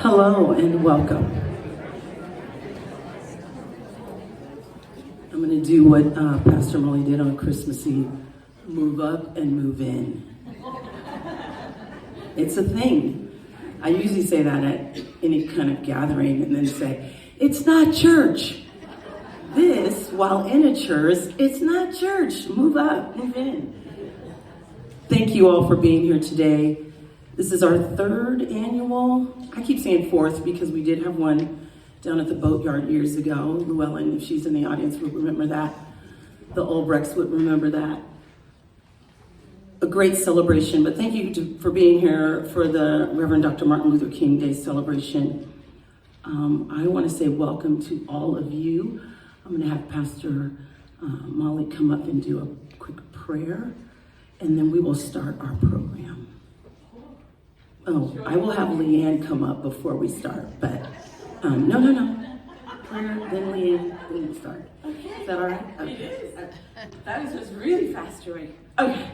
Hello and welcome. I'm going to do what Pastor Molly did on Christmas Eve, move up and move in. It's a thing. I usually say that at any kind of gathering and then say, it's not church. This, while in a church, it's not church. Move up, move in. Thank you all for being here today. This is our third annual, I keep saying fourth because we did have one down at the boatyard years ago. Llewellyn, if she's in the audience, would remember that. The Olbrechts would remember that. A great celebration, but thank you for being here for the Reverend Dr. Martin Luther King Day celebration. I want to say welcome to all of you. I'm going to have Pastor Molly come up and do a quick prayer, and then we will start our program. Oh, I will have Leanne come up before we start, but no. Prayer, then Leanne, then we start. Okay. Is that all right? Okay. It is. That was just really fast, Joy. Okay.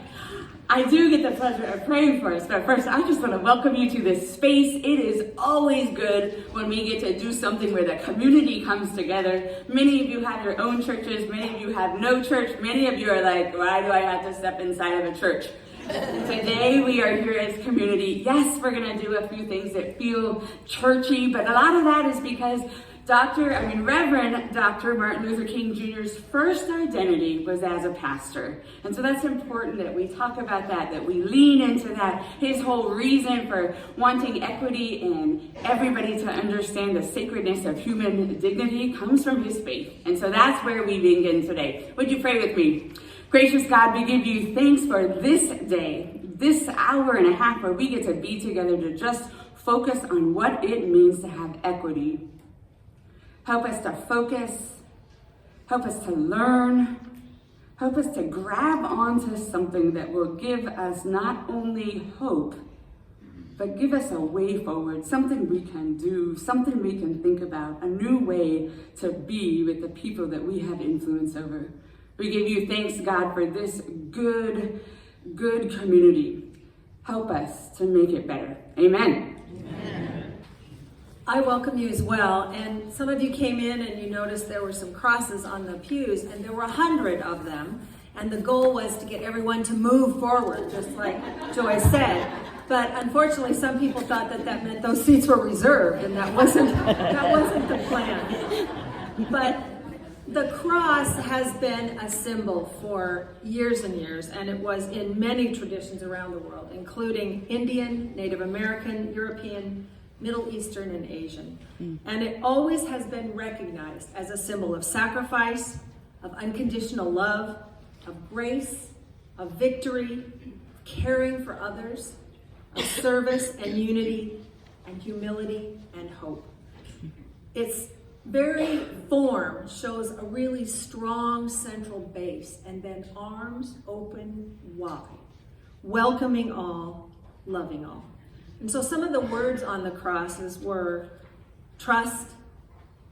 I do get the pleasure of praying for us, but first I just want to welcome you to this space. It is always good when we get to do something where the community comes together. Many of you have your own churches. Many of you have no church. Many of you are like, why do I have to step inside of a church? Today we are here as community. Yes, we're going to do a few things that feel churchy, but a lot of that is because Reverend Dr. Martin Luther King Jr.'s first identity was as a pastor. And so that's important that we talk about that we lean into that. His whole reason for wanting equity and everybody to understand the sacredness of human dignity comes from his faith. And so that's where we begin today. Would you pray with me? Gracious God, we give you thanks for this day, this hour and a half where we get to be together to just focus on what it means to have equity. Help us to focus, help us to learn, help us to grab onto something that will give us not only hope, but give us a way forward, something we can do, something we can think about, a new way to be with the people that we have influence over. We give you thanks, God, for this good community. Help us to make it better. Amen. I welcome you as well, and some of you came in and you noticed there were some crosses on the pews, and there were 100 of them, and the goal was to get everyone to move forward, just like Joy said. But unfortunately, some people thought that meant those seats were reserved, and that wasn't the plan. But the cross has been a symbol for years and years, and it was in many traditions around the world, including Indian, Native American, European, Middle Eastern, and Asian. And it always has been recognized as a symbol of sacrifice, of unconditional love, of grace, of victory, caring for others, of service and unity, and humility and hope. Its very form shows a really strong central base, and then arms open wide, welcoming all, loving all. And so some of the words on the crosses were trust,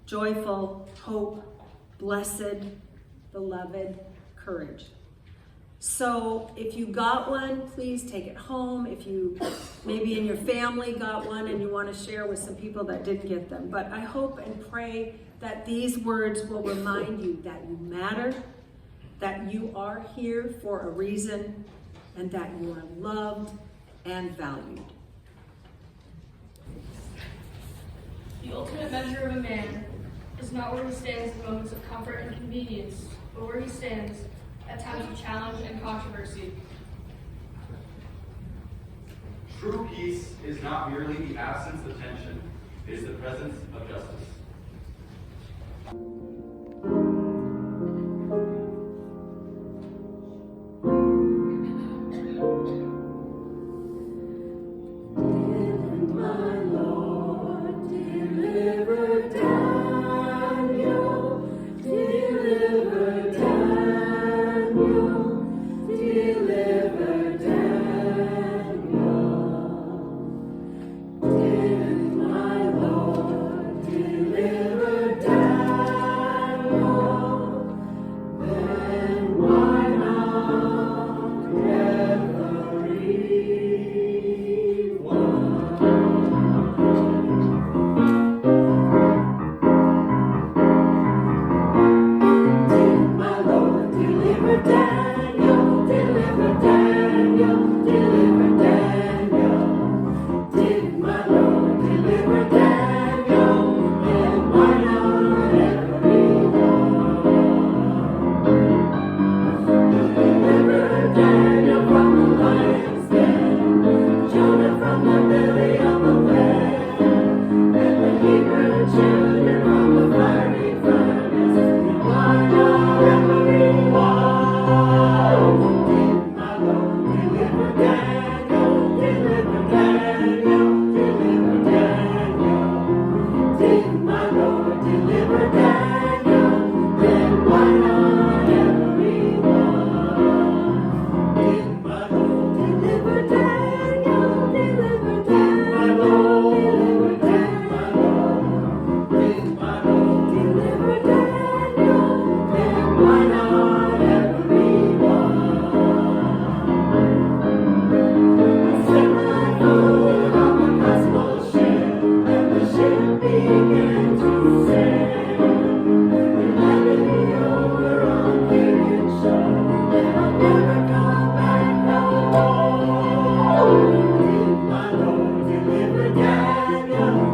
joyful, hope, blessed, beloved, courage. So if you got one, please take it home. If you maybe in your family got one and you want to share with some people that didn't get them. But I hope and pray that these words will remind you that you matter, that you are here for a reason, and that you are loved and valued. The ultimate measure of a man is not where he stands in moments of comfort and convenience, but where he stands at times of challenge and controversy. True peace is not merely the absence of tension, it is the presence of justice.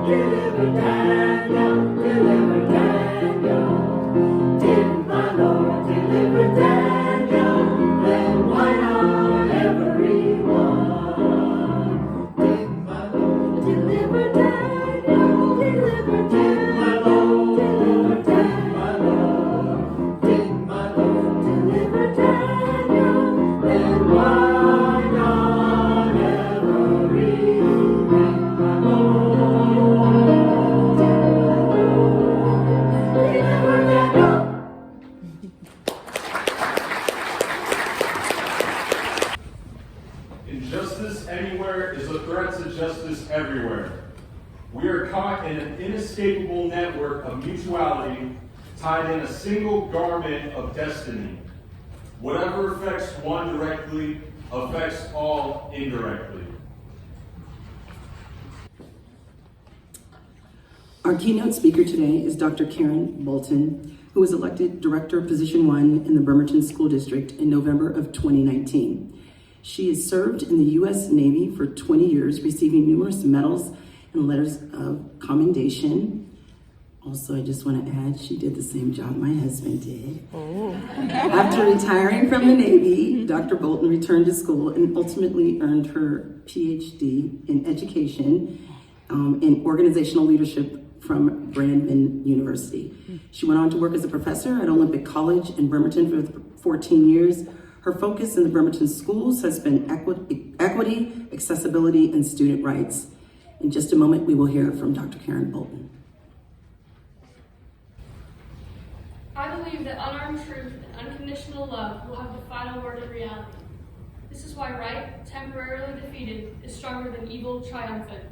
deliver Daniel, deliver Daniel. Did my Lord deliver Daniel, then why not everyone? Did my Lord deliver Daniel, deliver Daniel, my Lord deliver Daniel, my Lord. Did my Lord deliver Daniel, then why not everyone? My Lord deliver Daniel. Injustice anywhere is a threat to justice everywhere. We are caught in an inescapable network of mutuality, tied in a single garment of destiny. Whatever affects one directly affects all indirectly. Our keynote speaker today is Dr. Karen Bolton, who was elected Director of Position 1 in the Bremerton School District in November of 2019. She has served in the U.S. Navy for 20 years, receiving numerous medals and letters of commendation. Also, I just want to add, she did the same job my husband did. After retiring from the Navy, Dr. Bolton returned to school and ultimately earned her PhD in education in organizational leadership from Brandman University. She went on to work as a professor at Olympic College in Bremerton for 14 years. Her focus in the Bremerton schools has been equity, accessibility, and student rights. In just a moment, we will hear from Dr. Karen Bolton. I believe that unarmed truth and unconditional love will have the final word in reality. This is why right, temporarily defeated, is stronger than evil triumphant.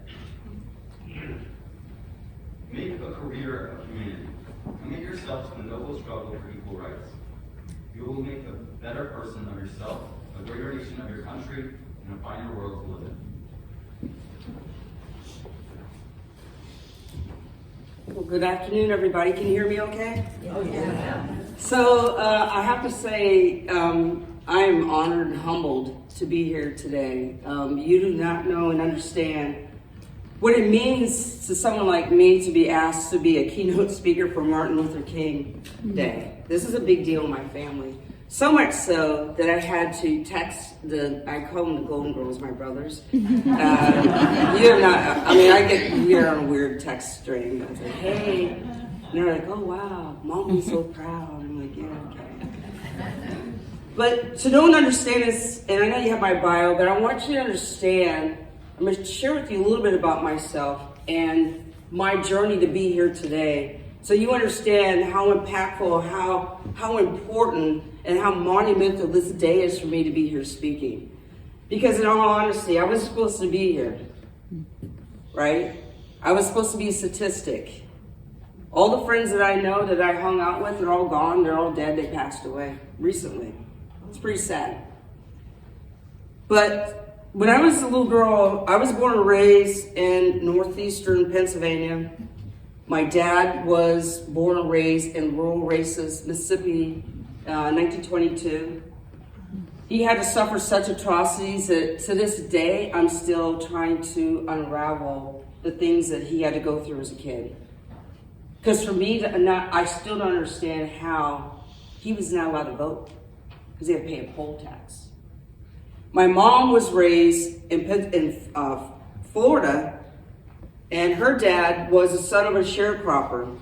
Make a career of humanity. Commit yourself to the noble struggle for equal rights. You will make a better person of yourself, a greater nation of your country, and a finer world to live in. Well, good afternoon, everybody. Can you hear me okay? Oh, yeah. So I have to say, I am honored and humbled to be here today. You do not know and understand what it means to someone like me to be asked to be a keynote speaker for Martin Luther King Day. This is a big deal in my family. So much so that I had to text I call them the Golden Girls, my brothers. You're not, I get weird on a weird text string. I was like, hey. And they're like, oh wow, Mom will be so proud. I'm like, yeah, okay. But to know and understand this, and I know you have my bio, but I want you to understand, I'm going to share with you a little bit about myself and my journey to be here today, so you understand how impactful, how important, and how monumental this day is for me to be here speaking. Because in all honesty, I was supposed to be here, right? I was supposed to be a statistic. All the friends that I know that I hung out with, they're all gone, they're all dead, they passed away recently. It's pretty sad. But when I was a little girl, I was born and raised in northeastern Pennsylvania. My dad was born and raised in rural Races, Mississippi, 1922. He had to suffer such atrocities that to this day, I'm still trying to unravel the things that he had to go through as a kid. Because for me, I still don't understand how he was not allowed to vote because he had to pay a poll tax. My mom was raised in Florida, and her dad was the son of a sharecropper.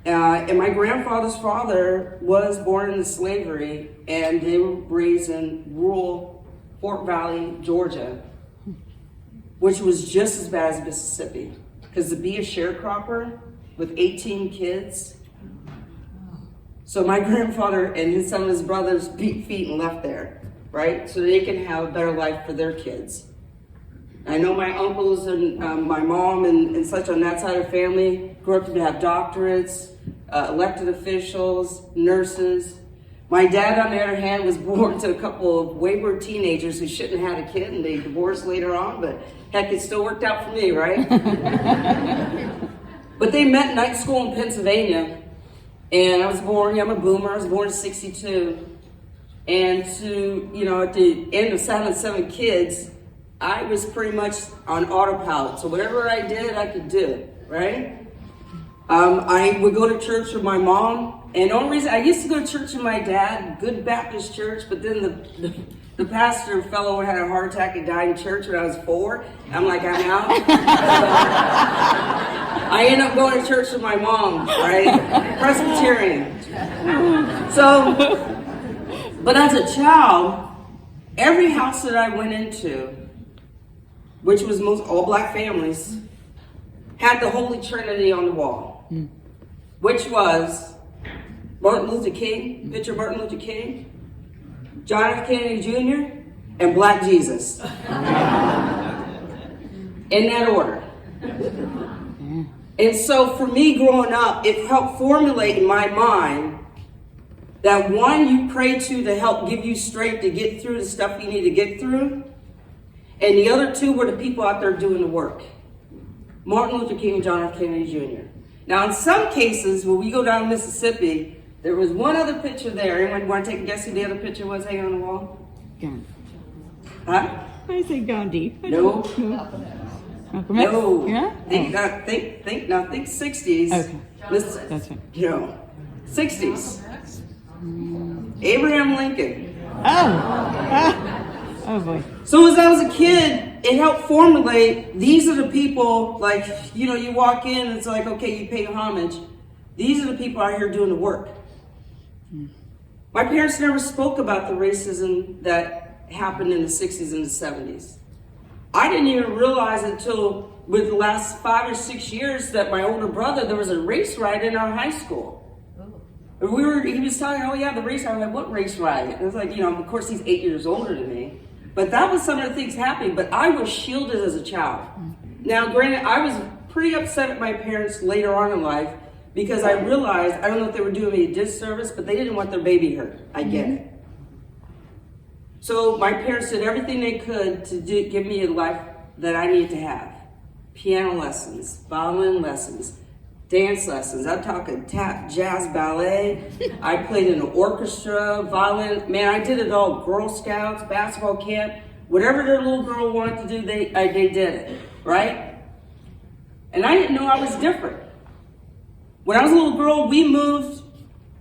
And my grandfather's father was born into slavery, and they were raised in rural Fort Valley, Georgia, which was just as bad as Mississippi. Because to be a sharecropper with 18 kids, so my grandfather and some of his brothers beat feet and left there, right? So they can have a better life for their kids. I know my uncles and my mom and such on that side of the family grew up to have doctorates, elected officials, nurses. My dad, on the other hand, was born to a couple of wayward teenagers who shouldn't have had a kid, and they divorced later on, but heck, it still worked out for me, right? But they met in night school in Pennsylvania, and I was born, I'm a boomer, I was born in 62. And at the end of having 7 kids, I was pretty much on autopilot. So whatever I did, I could do, right? I would go to church with my mom. And the only reason, I used to go to church with my dad, good Baptist church, but then the pastor fellow had a heart attack and died in church when I was 4. I'm like, I'm out. I ended up going to church with my mom, right? Presbyterian. So, but as a child, every house that I went into, which was most all black families, had the Holy Trinity on the wall, which was Martin Luther King, picture of Martin Luther King, John F. Kennedy Jr., and Black Jesus. In that order. And so for me growing up, it helped formulate in my mind that one, you pray to help give you strength to get through the stuff you need to get through. And the other two were the people out there doing the work. Martin Luther King and John F. Kennedy Jr. Now in some cases, when we go down to Mississippi, there was one other picture there. Anyone want to take a guess who the other picture was hanging on the wall? Gandhi. Huh? I say Gandhi. No. Malcolm X? No. Yeah? Think 60s. Okay. Listen, That's right. you know, 60s. Abraham Lincoln. Oh boy. So as I was a kid, it helped formulate, these are the people, like, you know, you walk in, it's like, okay, you pay homage. These are the people out here doing the work. My parents never spoke about the racism that happened in the 60s and the 70s. I didn't even realize until with the last 5 or 6 years that my older brother, there was a race riot in our high school. He was telling, oh yeah, the race riot. I'm like, what race riot? It was like, you know, of course he's 8 years older than me. But that was some of the things happening, but I was shielded as a child. Now, granted, I was pretty upset at my parents later on in life because I realized, I don't know if they were doing me a disservice, but they didn't want their baby hurt. I get it. So my parents did everything they could to give me a life that I needed to have. Piano lessons, violin lessons, dance lessons. I'm talking tap, jazz, ballet. I played in an orchestra, violin. Man, I did it all. Girl Scouts, basketball camp. Whatever their little girl wanted to do, they did it, right? And I didn't know I was different. When I was a little girl, we moved.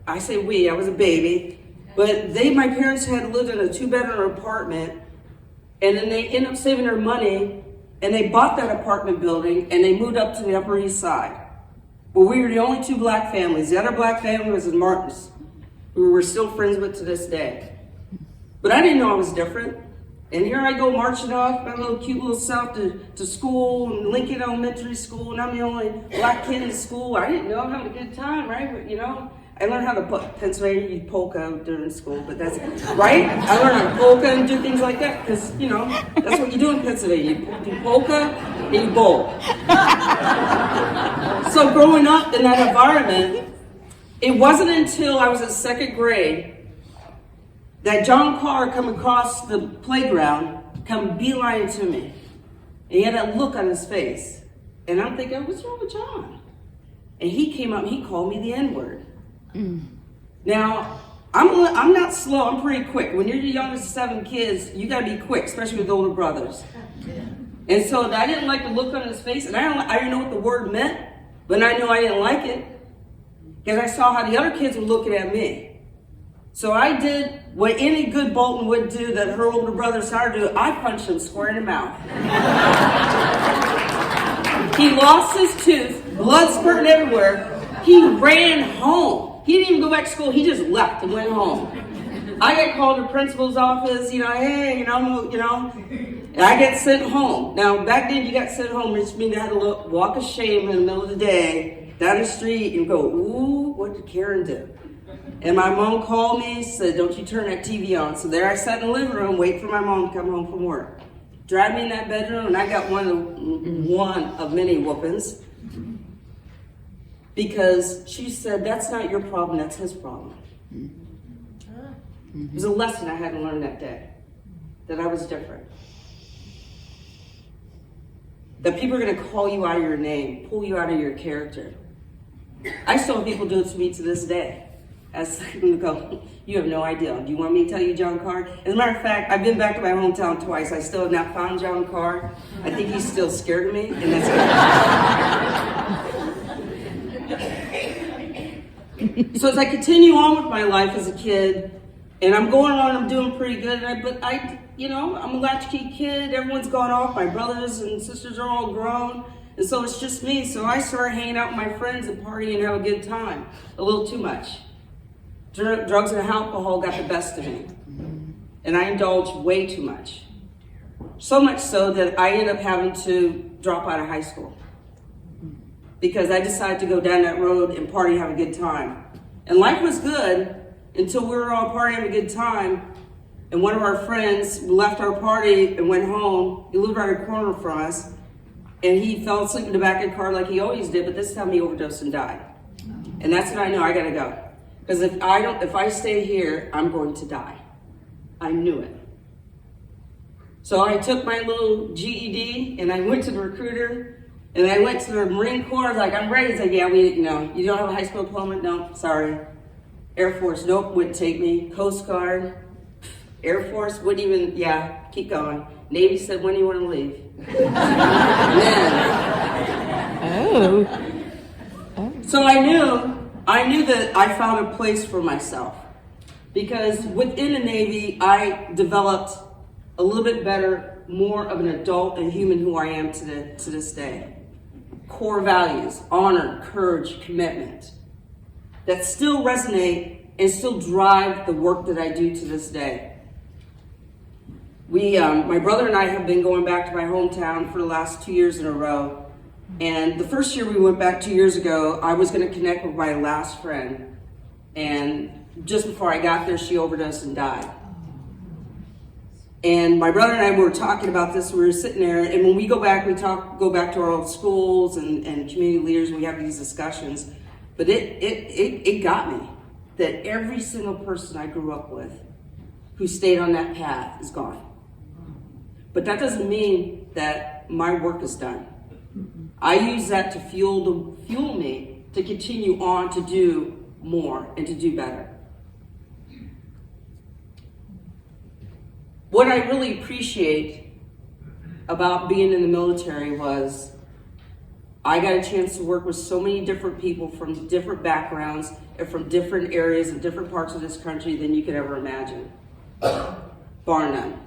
I say we, I was a baby. But my parents had lived in a 2-bedroom apartment, and then they ended up saving their money, and they bought that apartment building, and they moved up to the Upper East Side. Well, we were the only 2 black families. The other black family was in Martins, who we're still friends with to this day. But I didn't know I was different. And here I go marching off my little cute little self to school, in Lincoln Elementary School, and I'm the only black kid in school. I didn't know, I'm having a good time, right? But, you know, I learned how to Pennsylvania, you polka during school, but that's, right? I learned how to polka and do things like that, because, you know, that's what you do in Pennsylvania. You do polka and you bowl. So growing up in that environment, it wasn't until I was in 2nd grade that John Carr come across the playground, come beeline to me. And he had that look on his face. And I'm thinking, what's wrong with John? And he came up and he called me the N-word. Now, I'm not slow, I'm pretty quick. When you're the youngest of 7 kids, you gotta be quick, especially with older brothers. And so I didn't like the look on his face, and I didn't know what the word meant, but I knew I didn't like it, because I saw how the other kids were looking at me. So I did what any good Bolton would do that her older brother saw her do. I punched him square in the mouth. He lost his tooth, blood spurting everywhere. He ran home. He didn't even go back to school. He just left and went home. I got called to the principal's office, you know, hey, you know, and I got sent home. Now, back then you got sent home, which means I had to walk of shame in the middle of the day down the street and go, ooh, what did Karen do? And my mom called me and said, don't you turn that TV on. So there I sat in the living room, waiting for my mom to come home from work. Dragged me in that bedroom, and I got one of many whoopings. Because she said, that's not your problem, that's his problem. It was a lesson I had to learn that day, that I was different. That people are gonna call you out of your name, pull you out of your character. I still have people do it to me to this day. As I'm gonna go, you have no idea. Do you want me to tell you John Carr? As a matter of fact, I've been back to my hometown twice. I still have not found John Carr. I think he's still scared of me, and that's good. So as I continue on with my life as a kid, and I'm going on, I'm doing pretty good, but I'm a latchkey kid. Everyone's gone off. My brothers and sisters are all grown. And so it's just me. So I started hanging out with my friends and partying and have a good time. A little too much. Drugs and alcohol got the best of me. And I indulged way too much. So much so that I ended up having to drop out of high school. Because I decided to go down that road and party and have a good time. And life was good until we were all partying having a good time. And one of our friends left our party and went home. He lived right a corner from us. And he fell asleep in the back of the car like he always did, but this time he overdosed and died. And that's when I know I gotta go. Because if I stay here, I'm going to die. I knew it. So I took my little GED and I went to the recruiter and I went to the Marine Corps. I was like, I'm ready. He's like, yeah, you don't have a high school diploma? No, sorry. Air Force, nope, wouldn't take me. Coast Guard, Air Force wouldn't even, keep going. Navy said, when do you want to leave? So I knew that I found a place for myself. Because within the Navy, I developed a little bit better, more of an adult and human who I am to this day. Core values, honor, courage, commitment, that still resonate and still drive the work that I do to this day. My brother and I have been going back to my hometown for the last 2 years in a row. And the first year we went back 2 years ago, I was gonna connect with my last friend. And just before I got there, she overdosed and died. And my brother and I were talking about this, we were sitting there, and when we go back to our old schools and community leaders, and we have these discussions. But it got me that every single person I grew up with who stayed on that path is gone. But that doesn't mean that my work is done. I use that to fuel me to continue on to do more and to do better. What I really appreciate about being in the military was I got a chance to work with so many different people from different backgrounds and from different areas and different parts of this country than you could ever imagine, bar none.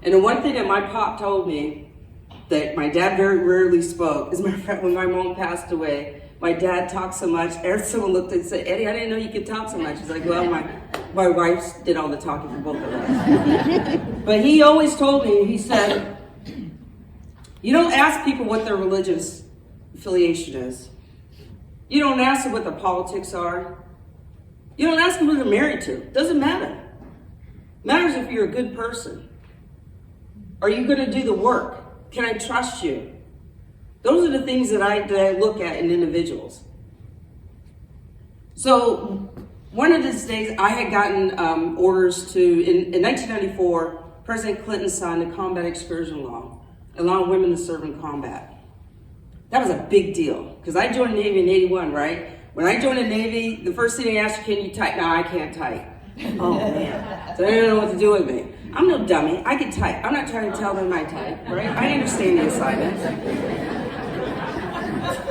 And the one thing that my pop told me that my dad very rarely spoke, as a matter of fact, when my mom passed away, my dad talked so much, someone looked and said, Eddie, I didn't know you could talk so much. He's like, well, my wife did all the talking for both of us. But he always told me, he said, you don't ask people what their religious affiliation is. You don't ask them what their politics are. You don't ask them who they're married to. It doesn't matter. It matters if you're a good person. Are you going to do the work? Can I trust you? Those are the things that I look at in individuals. So one of these days I had gotten orders to, in 1994, President Clinton signed the Combat Excursion Law, allowing women to serve in combat. That was a big deal, because I joined the Navy in 81, right? When I joined the Navy, the first thing they asked you, can you type? No, I can't type. Oh man, so they didn't know what to do with me. I'm no dummy, I can type. I'm not trying to tell them I type, right? I understand the assignment.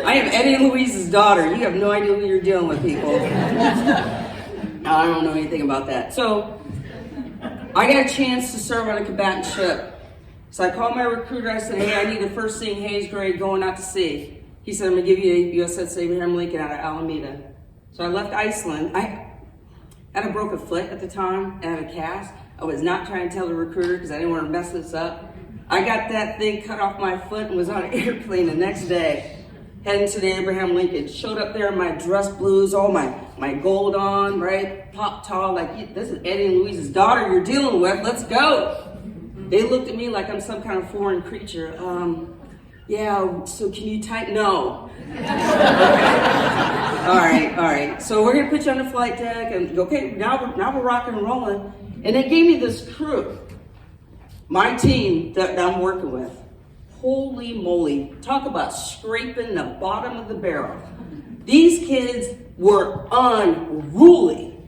I am Eddie and Louise's daughter. You have no idea who you're dealing with, people. I don't know anything about that. So I got a chance to serve on a combatant ship. So I called my recruiter. I said, hey, I need a first seeing Hayes grade going out to sea. He said, I'm going to give you a USS Abraham Lincoln out of Alameda. So I left Iceland. I had a broken foot at the time and had a cast. I was not trying to tell the recruiter because I didn't want to mess this up. I got that thing cut off my foot and was on an airplane the next day, heading to the Abraham Lincoln. Showed up there in my dress blues, all my gold on, right? Pop tall, like, this is Eddie and Louise's daughter you're dealing with, let's go. They looked at me like I'm some kind of foreign creature. Yeah, so can you type? No. All right. So we're gonna put you on the flight deck and okay, now we're rocking and rolling. And they gave me this crew, my team that I'm working with. Holy moly, talk about scraping the bottom of the barrel. These kids were unruly.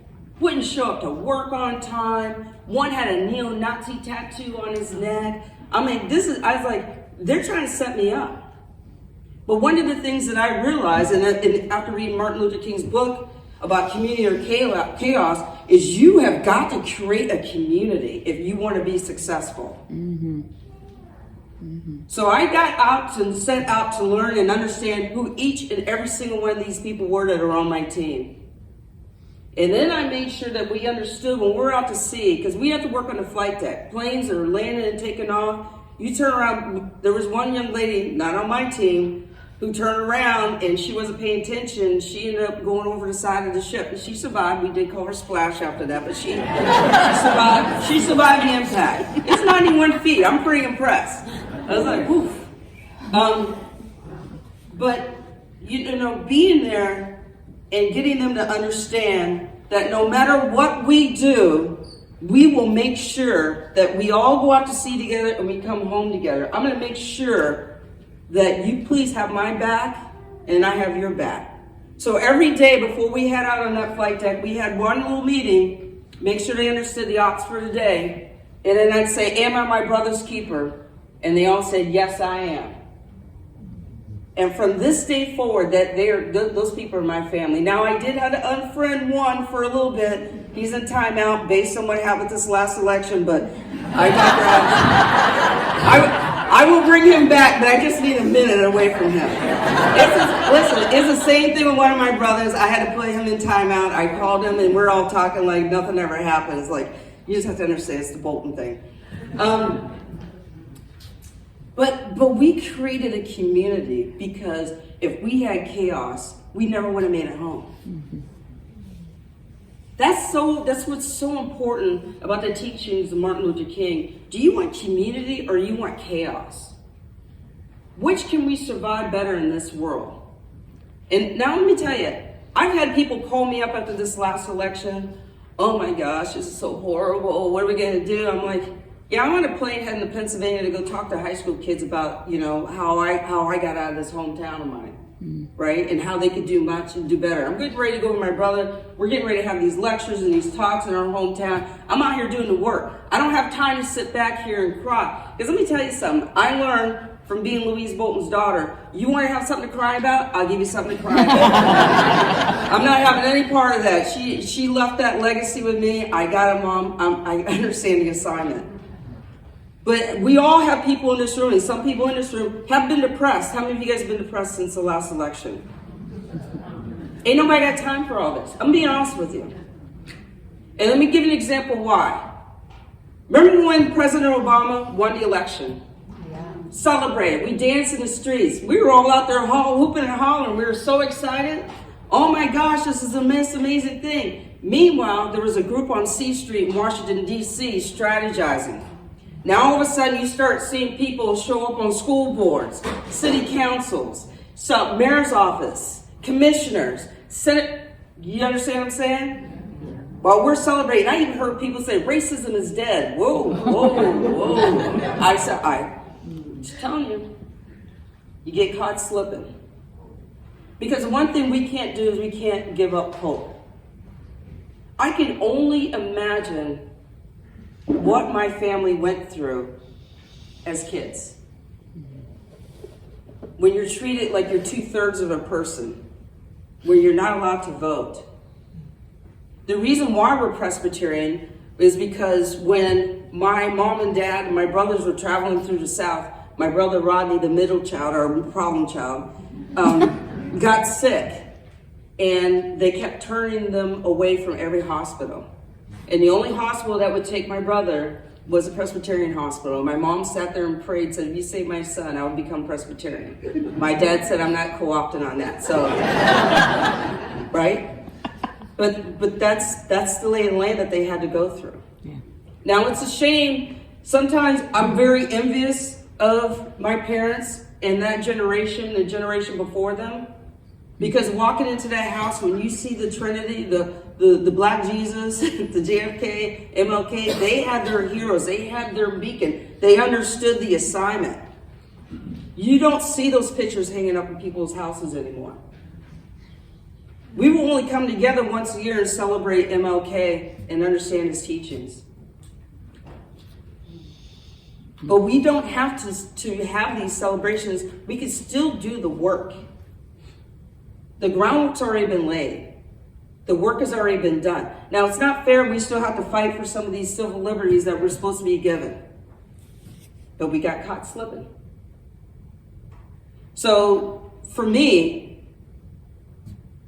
Wouldn't show up to work on time. One had a neo-Nazi tattoo on his neck. I mean, I was like, they're trying to set me up. But one of the things that I realized, and after reading Martin Luther King's book about community or chaos, is you have got to create a community if you want to be successful. So I got out and set out to learn and understand who each and every single one of these people were that are on my team. And then I made sure that we understood when we're out to sea, because we have to work on the flight deck. Planes are landing and taking off. You turn around, there was one young lady, not on my team, who turned around and she wasn't paying attention. She ended up going over the side of the ship, and she survived. We did call her Splash after that, but she survived. She survived the impact. It's 91 feet. I'm pretty impressed. I was like, woof. But you know, being there and getting them to understand that no matter what we do, we will make sure that we all go out to sea together and we come home together. I'm going to make sure that you please have my back and I have your back. So every day before we head out on that flight deck, we had one little meeting, make sure they understood the ops for the day. And then I'd say, am I my brother's keeper? And they all said, yes, I am. And from this day forward, those people are my family. Now, I did have to unfriend one for a little bit. He's in timeout based on what happened this last election, but I will bring him back, but I just need a minute away from him. It's the same thing with one of my brothers. I had to put him in timeout. I called him, and we're all talking like nothing ever happened. It's like, you just have to understand, it's the Bolton thing. But we created a community because if we had chaos, we never would have made it home. That's what's so important about the teachings of Martin Luther King. Do you want community or you want chaos? Which can we survive better in this world? And now let me tell you, I've had people call me up after this last election. Oh my gosh, this is so horrible. What are we going to do? I'm like, yeah, I'm on a plane heading to Pennsylvania to go talk to high school kids about, you know, how I got out of this hometown of mine, right? And how they could do much and do better. I'm getting ready to go with my brother. We're getting ready to have these lectures and these talks in our hometown. I'm out here doing the work. I don't have time to sit back here and cry. Because let me tell you something. I learned from being Louise Bolton's daughter, you want to have something to cry about? I'll give you something to cry about. I'm not having any part of that. She left that legacy with me. I got it, Mom. I understand the assignment. But we all have people in this room, and some people in this room have been depressed. How many of you guys have been depressed since the last election? Ain't nobody got time for all this. I'm being honest with you. And let me give you an example why. Remember when President Obama won the election? Celebrated. We danced in the streets. We were all out there hooping and hollering. We were so excited. Oh my gosh, this is the most amazing thing. Meanwhile, there was a group on C Street in Washington, D.C. strategizing. Now all of a sudden you start seeing people show up on school boards, city councils, some mayor's office, commissioners, Senate. You understand what I'm saying? While we're celebrating, I even heard people say racism is dead. Whoa, whoa, whoa. I'm just telling you, you get caught slipping. Because the one thing we can't do is we can't give up hope. I can only imagine what my family went through as kids. When you're treated like you're 2/3 of a person, when you're not allowed to vote. The reason why we're Presbyterian is because when my mom and dad and my brothers were traveling through the South, my brother Rodney, the middle child, or problem child, got sick. And they kept turning them away from every hospital. And the only hospital that would take my brother was a Presbyterian hospital. My mom sat there and prayed, said, if you save my son, I will become Presbyterian. My dad said, I'm not co-opting on that. So, right? But that's the lay of the land that they had to go through. Yeah. Now, it's a shame. Sometimes I'm very envious of my parents and that generation, the generation before them. Because walking into that house, when you see the Trinity, the Black Jesus, the JFK, MLK, they had their heroes, they had their beacon, they understood the assignment. You don't see those pictures hanging up in people's houses anymore. We will only come together once a year and celebrate MLK and understand his teachings. But we don't have to have these celebrations. We can still do the work. The groundwork's already been laid. The work has already been done. Now, it's not fair. We still have to fight for some of these civil liberties that we're supposed to be given. But we got caught slipping. So, for me,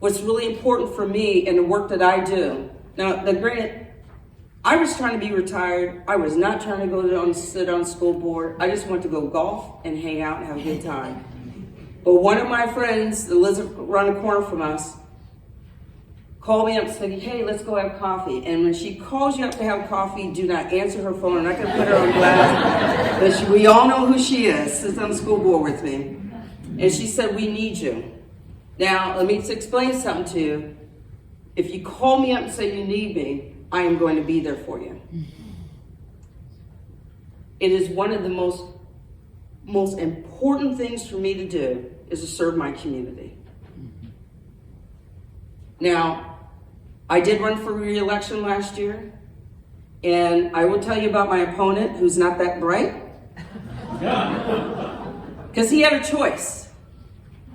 what's really important for me in the work that I do, now, granted, I was trying to be retired. I was not trying to go sit on school board. I just wanted to go golf and hang out and have a good time. But one of my friends that lives around the corner from us called me up and said, hey, let's go have coffee. And when she calls you up to have coffee, do not answer her phone. I'm not going to put her on blast. But we all know who she is, sits on the school board with me. And she said, we need you. Now, let me explain something to you. If you call me up and say you need me, I am going to be there for you. It is one of the most important things for me to do is to serve my community. Now, I did run for re-election last year, and I will tell you about my opponent, who's not that bright. Because he had a choice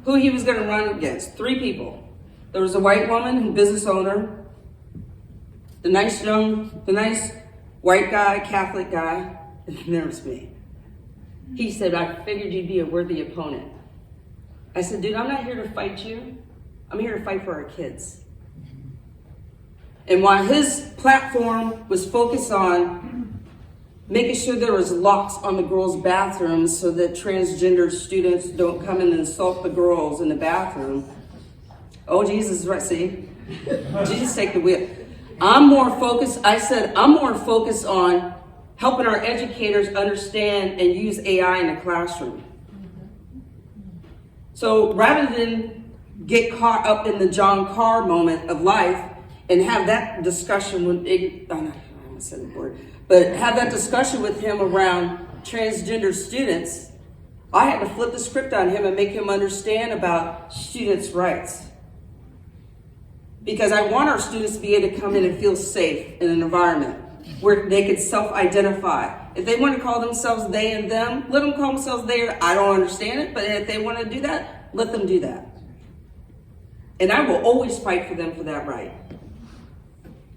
who he was going to run against. 3 people. There was a white woman, a business owner, the nice white guy, Catholic guy, and then there was me. He said, I figured you'd be a worthy opponent. I said, dude, I'm not here to fight you. I'm here to fight for our kids. And while his platform was focused on making sure there was locks on the girls' bathrooms so that transgender students don't come in and assault the girls in the bathroom. Oh, Jesus, right, see? Jesus, take the wheel. I'm more focused on helping our educators understand and use AI in the classroom. So rather than get caught up in the John Carr moment of life and have that discussion with, have that discussion with him around transgender students, I had to flip the script on him and make him understand about students' rights. Because I want our students to be able to come in and feel safe in an environment where they could self-identify. If they want to call themselves they and them, let them call themselves they. I don't understand it, but if they want to do that, let them do that. And I will always fight for them for that right.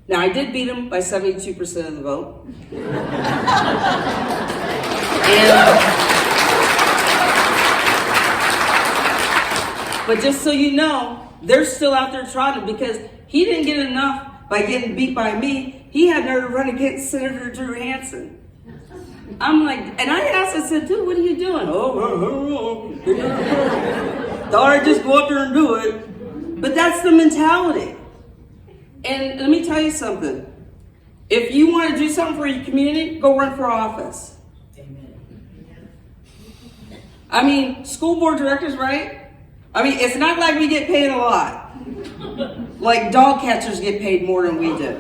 Now, I did beat him by 72% of the vote. But just so you know, they're still out there trying because he didn't get enough by getting beat by me. He had nerve to run against Senator Drew Hansen. I'm like, and I asked, I said, dude, what are you doing? Oh, thought I'd just go up there and do it. But that's the mentality. And let me tell you something. If you want to do something for your community, go run for office. I mean, school board directors, right? I mean, it's not like we get paid a lot. Like dog catchers get paid more than we do.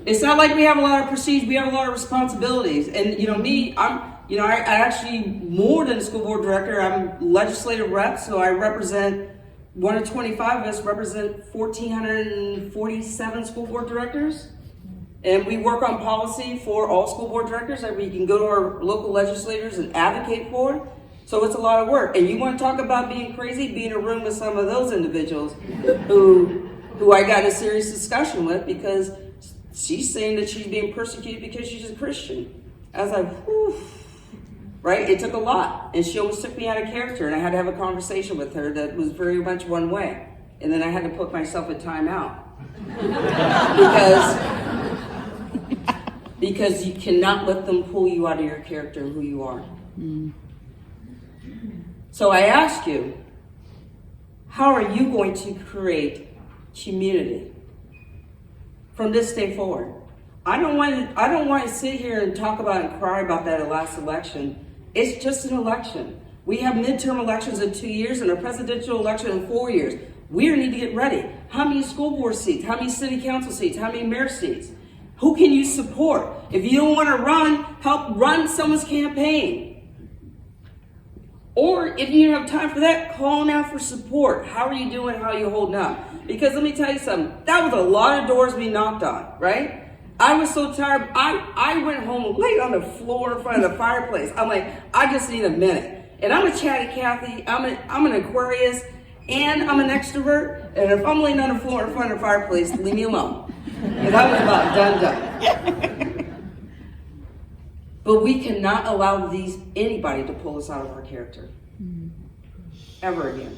It's not like we have a lot of prestige. We have a lot of responsibilities. And me, I actually, more than a school board director, I'm legislative rep, so I represent, one of 25 of us represent 1,447 school board directors. And we work on policy for all school board directors that we can go to our local legislators and advocate for. So it's a lot of work. And you want to talk about being crazy? Be in a room with some of those individuals who I got in a serious discussion with because she's saying that she's being persecuted because she's a Christian. I was like, whew. Right? It took a lot. And she almost took me out of character. And I had to have a conversation with her that was very much one way. And then I had to put myself in timeout. because you cannot let them pull you out of your character and who you are. Mm. So I ask you, how are you going to create community from this day forward? I don't want to sit here and talk about and cry about that last election. It's just an election. We have midterm elections in 2 years and a presidential election in 4 years. We need to get ready. How many school board seats? How many city council seats? How many mayor seats? Who can you support? If you don't want to run, help run someone's campaign. Or if you don't have time for that, calling out for support. How are you doing? How are you holding up? Because let me tell you something. That was a lot of doors being knocked on, right? I was so tired. I went home laid on the floor in front of the fireplace. I'm like, I just need a minute. And I'm a chatty Cathy. I'm an Aquarius, and I'm an extrovert. And if I'm laying on the floor in front of the fireplace, leave me alone. Because I was about done. But we cannot allow anybody to pull us out of our character. Ever again.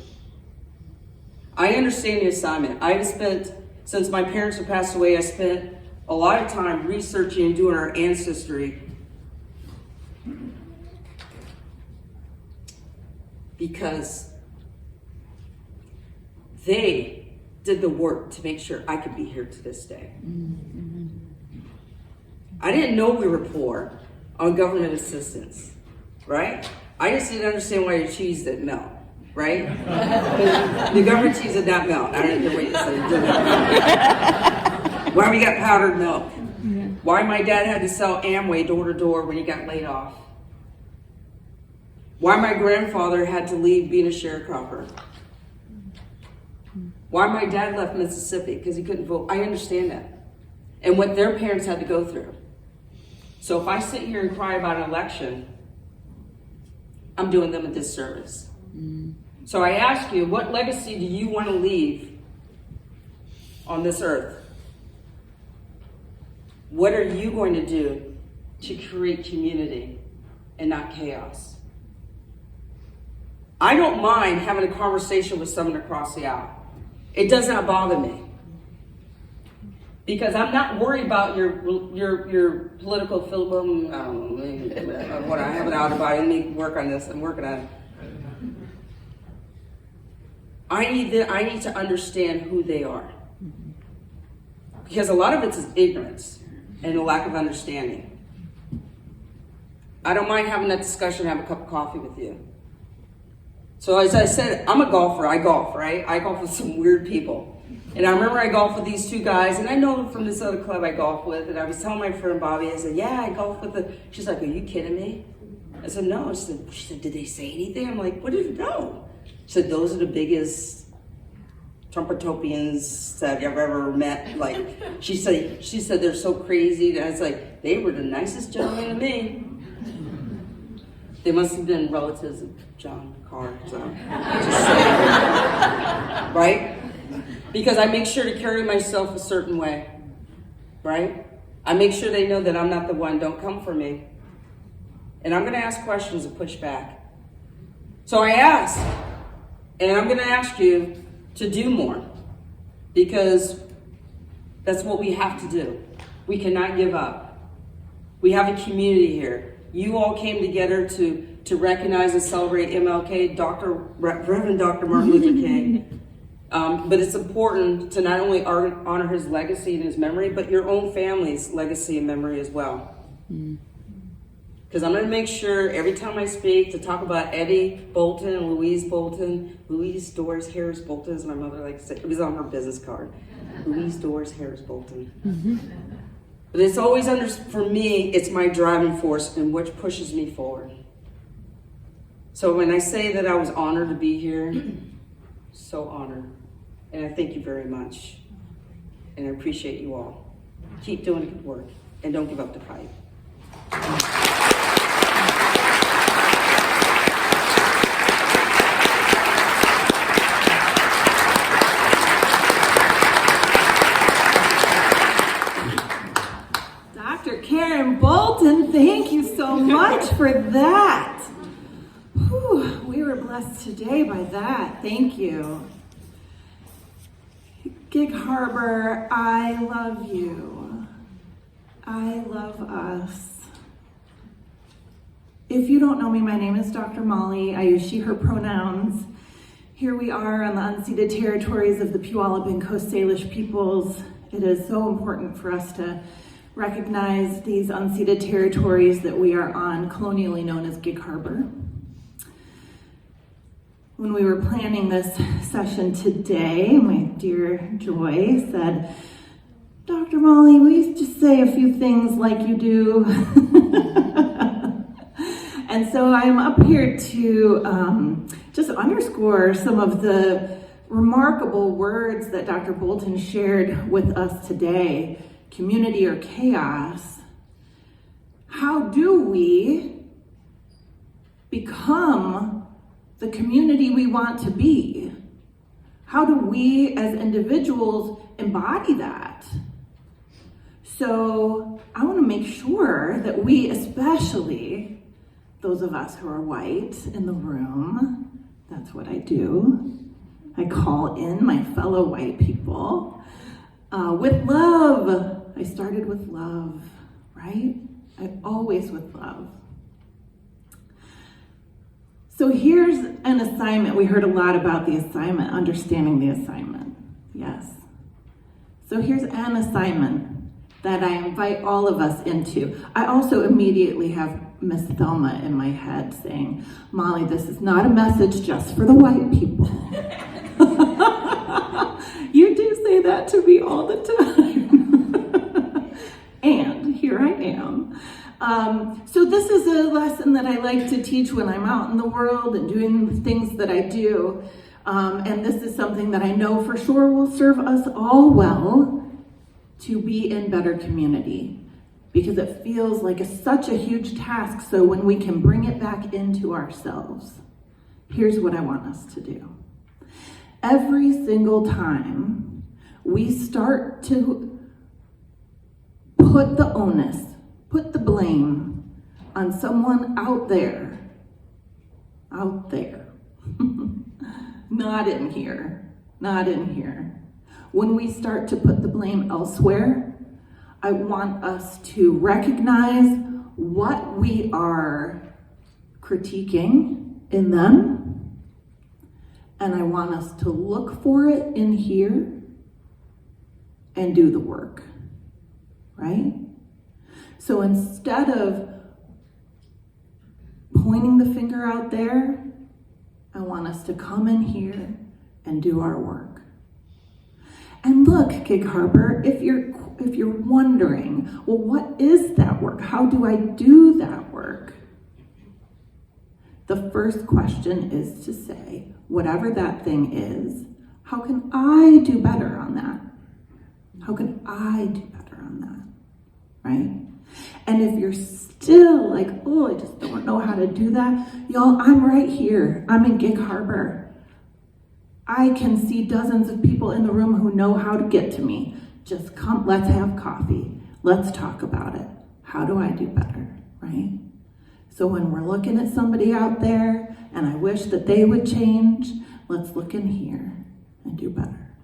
I understand the assignment. I have spent, since my parents have passed away, I spent a lot of time researching and doing our ancestry. Because they did the work to make sure I could be here to this day. I didn't know we were poor on government assistance, right? I just didn't understand why your cheese didn't melt, right? The government cheese did not melt. I don't know what you said. It did not melt. Why we got powdered milk? Why my dad had to sell Amway door to door when he got laid off? Why my grandfather had to leave being a sharecropper? Why my dad left Mississippi because he couldn't vote. I understand that. And what their parents had to go through. So if I sit here and cry about an election, I'm doing them a disservice. So I ask you, what legacy do you want to leave on this earth? What are you going to do to create community and not chaos? I don't mind having a conversation with someone across the aisle. It does not bother me. Because I'm not worried about your political film. What I have it out about. I need to work on this. I'm working on it. I need to understand who they are. Because a lot of it is ignorance and a lack of understanding. I don't mind having that discussion, have a cup of coffee with you. So as I said, I'm a golfer. I golf, right? I golf with some weird people. And I remember I golfed with these two guys, and I know them from this other club I golf with, and I was telling my friend Bobby, I said, yeah, I golf with the, she's like, are you kidding me? I said, no. She said, did they say anything? I'm like, what did you know? She said, those are the biggest Trumpertopians that I've ever met. Like, she said they're so crazy. And I was like, they were the nicest gentlemen to me. They must have been relatives of John Carr, so just saying. Right? Because I make sure to carry myself a certain way, right? I make sure they know that I'm not the one, don't come for me. And I'm gonna ask questions and push back. So I ask, and I'm gonna ask you to do more, because that's what we have to do. We cannot give up. We have a community here. You all came together to recognize and celebrate MLK, Reverend Dr. Martin Luther King. But it's important to not only honor his legacy and his memory, but your own family's legacy and memory as well. Because I'm going to make sure every time I speak to talk about Eddie Bolton and Louise Bolton, Louise Doris Harris Bolton, as my mother likes to say, it was on her business card. Louise Doris Harris Bolton. But it's always for me, it's my driving force and which pushes me forward. So when I say that I was honored to be here, so honored. And I thank you very much. And I appreciate you all. Keep doing good work and don't give up the fight. Dr. Karen Bolton, thank you so much for that. Whew, we were blessed today by that. Thank you. Gig Harbor, I love you. I love us. If you don't know me, my name is Dr. Molly. I use she, her pronouns. Here we are on the unceded territories of the Puyallup and Coast Salish peoples. It is so important for us to recognize these unceded territories that we are on, colonially known as Gig Harbor. When we were planning this session today, my dear Joy said, Dr. Molly, will you just say a few things like you do? And so I'm up here to just underscore some of the remarkable words that Dr. Bolton shared with us today. Community or chaos. How do we become the community we want to be? How do we as individuals embody that? So I want to make sure that we, especially those of us who are white in the room, that's what I do. I call in my fellow white people with love. I started with love, right? I always with love. So here's an assignment. We heard a lot about the assignment, understanding the assignment. Yes. So here's an assignment that I invite all of us into. I also immediately have Miss Thelma in my head saying, Molly, this is not a message just for the white people. You do say that to me all the time. And here I am. So this is a lesson that I like to teach when I'm out in the world and doing the things that I do. And this is something that I know for sure will serve us all well to be in better community, because it feels like such a huge task. So when we can bring it back into ourselves, here's what I want us to do. Every single time we start to put the onus, put the blame on someone out there, not in here. When we start to put the blame elsewhere, I want us to recognize what we are critiquing in them, and I want us to look for it in here and do the work, right? So instead of pointing the finger out there, I want us to come in here and do our work. And look, Gig Harbor, if you're wondering, well, what is that work? How do I do that work? The first question is to say, whatever that thing is, how can I do better on that? How can I do better on that, right? And if you're still like, oh, I just don't know how to do that, y'all, I'm right here. I'm in Gig Harbor. I can see dozens of people in the room who know how to get to me. Just come, let's have coffee. Let's talk about it. How do I do better, right? So when we're looking at somebody out there and I wish that they would change, let's look in here and do better.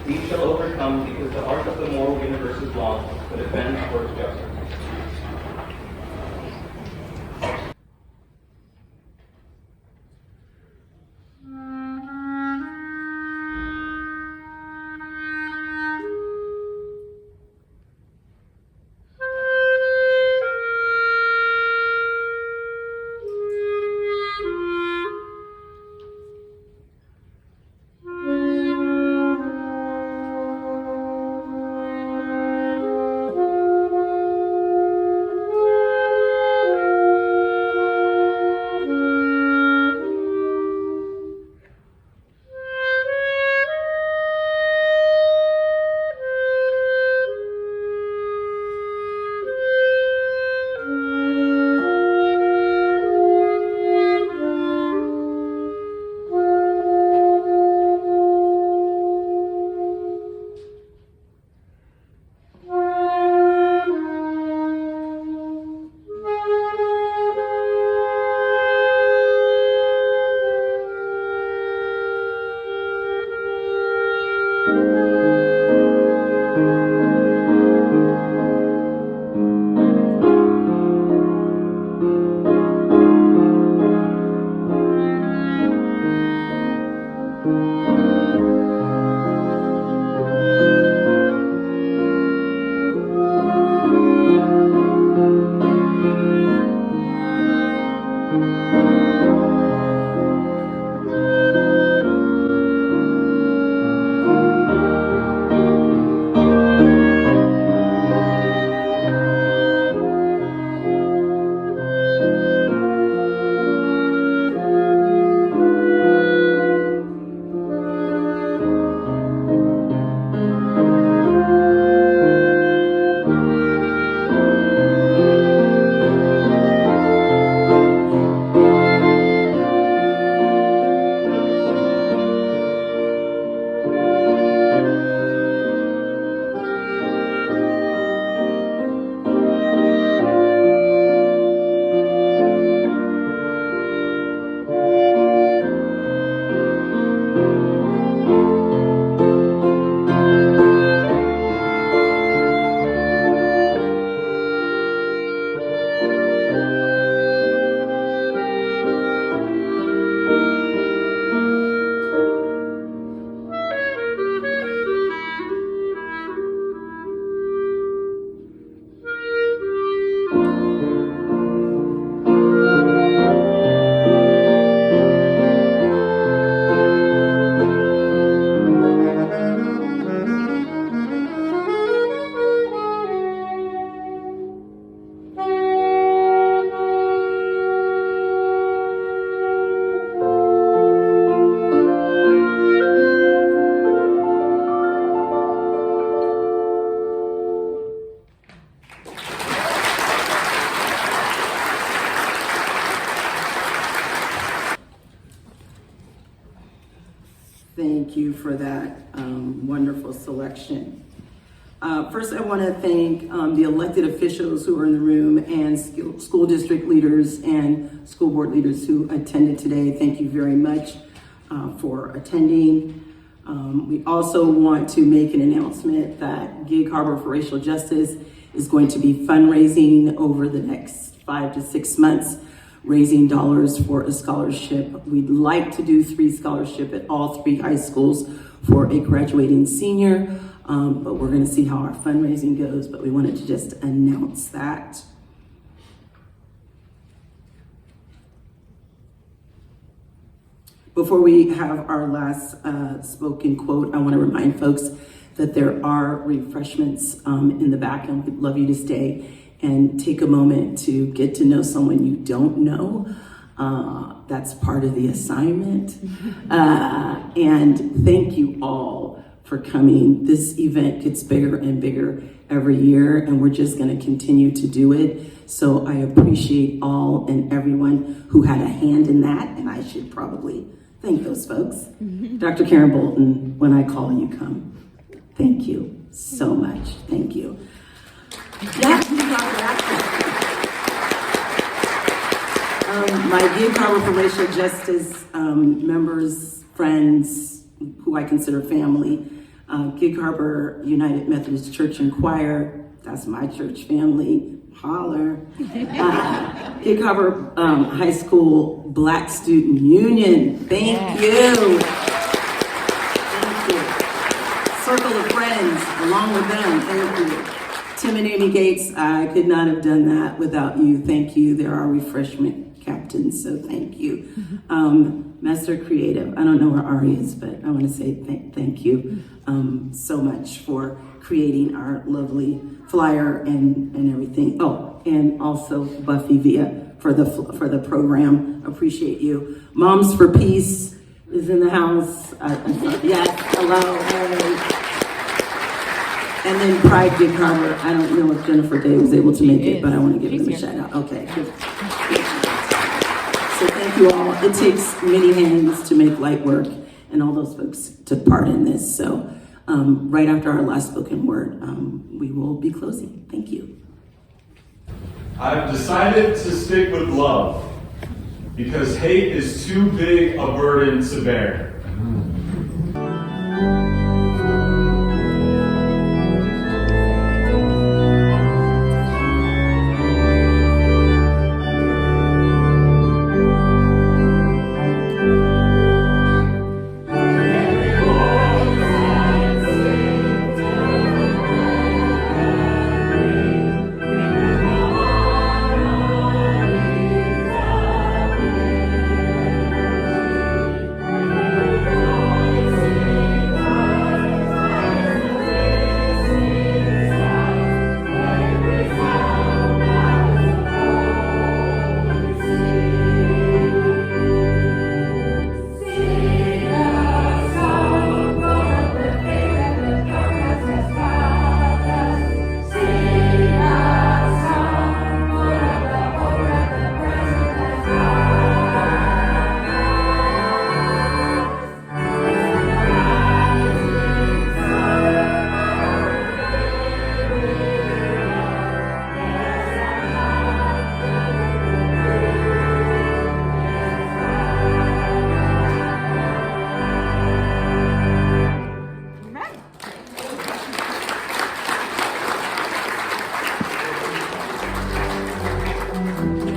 We shall overcome because the arc of the moral universe is long, but it bends towards justice. Thank you for that wonderful selection. First, I want to thank the elected officials who are in the room and school district leaders and school board leaders who attended today. Thank you very much for attending. We also want to make an announcement that Gig Harbor for Racial Justice is going to be fundraising over the next 5 to 6 months, raising dollars for a scholarship. We'd like to do 3 scholarships at all 3 high schools for a graduating senior, but we're going to see how our fundraising goes, but we wanted to just announce that. Before we have our last spoken quote, I want to remind folks that there are refreshments in the back, and we'd love you to stay and take a moment to get to know someone you don't know. That's part of the assignment. And thank you all for coming. This event gets bigger and bigger every year, and we're just going to continue to do it. So I appreciate all and everyone who had a hand in that, and I should probably thank those folks. Dr. Karen Bolton, when I call you, come. Thank you so much. Thank you. My Gig Harbor for Racial Justice members, friends, who I consider family, Gig Harbor United Methodist Church and Choir, that's my church family, holler. Gig Harbor High School Black Student Union, thank you. Thank you. Circle of Friends, along with them, thank you. Tim and Amy Gates, I could not have done that without you. Thank you. They're our refreshment captains, so thank you. Master Creative, I don't know where Ari is, but I want to say thank you so much for creating our lovely flyer and everything. Oh, and also Buffy Via for the program. Appreciate you. Moms for Peace is in the house. Yes, hello. Hey. And then Pride Gig Harbor. I don't know if Jennifer Day was able to make it, but I want to give them a shout out. Okay. So thank you all. It takes many hands to make light work, and all those folks took part in this. So right after our last spoken word, we will be closing. Thank you. I've decided to stick with love because hate is too big a burden to bear.